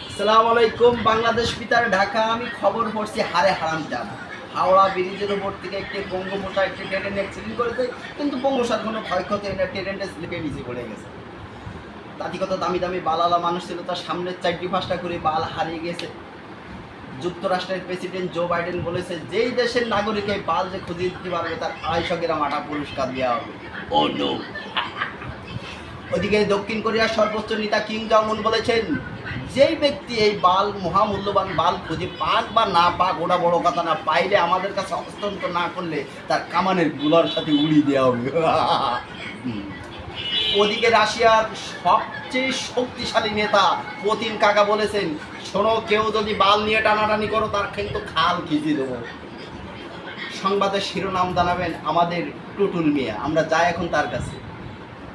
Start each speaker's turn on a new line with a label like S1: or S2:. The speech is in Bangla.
S1: আসসালামু আলাইকুম। বাংলাদেশ পিতার ঢাকা। আমি খবর পড়ছি হারে হারাম জান হাওড়া ব্রিজের উপর থেকে একটি বঙ্গোপসাগর একটি ট্রেন অ্যাক্সিডেন্ট করেছে, কিন্তু বঙ্গোপসাগর কোনো ক্ষয়ক্ষতি হয় না, ট্রেনটা স্লিপে নিচে পড়ে গেছে। তাতে কত দামি দামি বালালা মানুষ ছিল, তার সামনের 4-5টা করে বাল হারিয়ে গেছে। যুক্তরাষ্ট্রের প্রেসিডেন্ট জো বাইডেন বলেছে, যেই দেশের নাগরিক এই বাল যে খুঁজিয়ে দিতে পারবে তার 250 গ্রাম আটা পুরস্কার দেওয়া হবে। ও নো। ওদিকে দক্ষিণ কোরিয়ার সর্বোচ্চ নেতা কিম জং উন বলেছেন, যেই ব্যক্তি এই বাল মহামূল্যবান বাল খুঁজে পাক বা না পাক ওটা বড় কথা না, পাইলে আমাদের কাছে হস্তান্তর না করলে তার কামানের গুলার সাথে উড়িয়ে দেওয়া হবে। ওদিকে রাশিয়ার সবচেয়ে শক্তিশালী নেতা পুতিন কাকা বলেছেন, শোনো, কেউ যদি বাল নিয়ে টানাটানি করো তার কিন্তু খাল খিচিয়ে দেবো। সংবাদের শিরোনাম জানাবেন আমাদের টুটুল মিয়া। আমরা যাই এখন তার কাছে।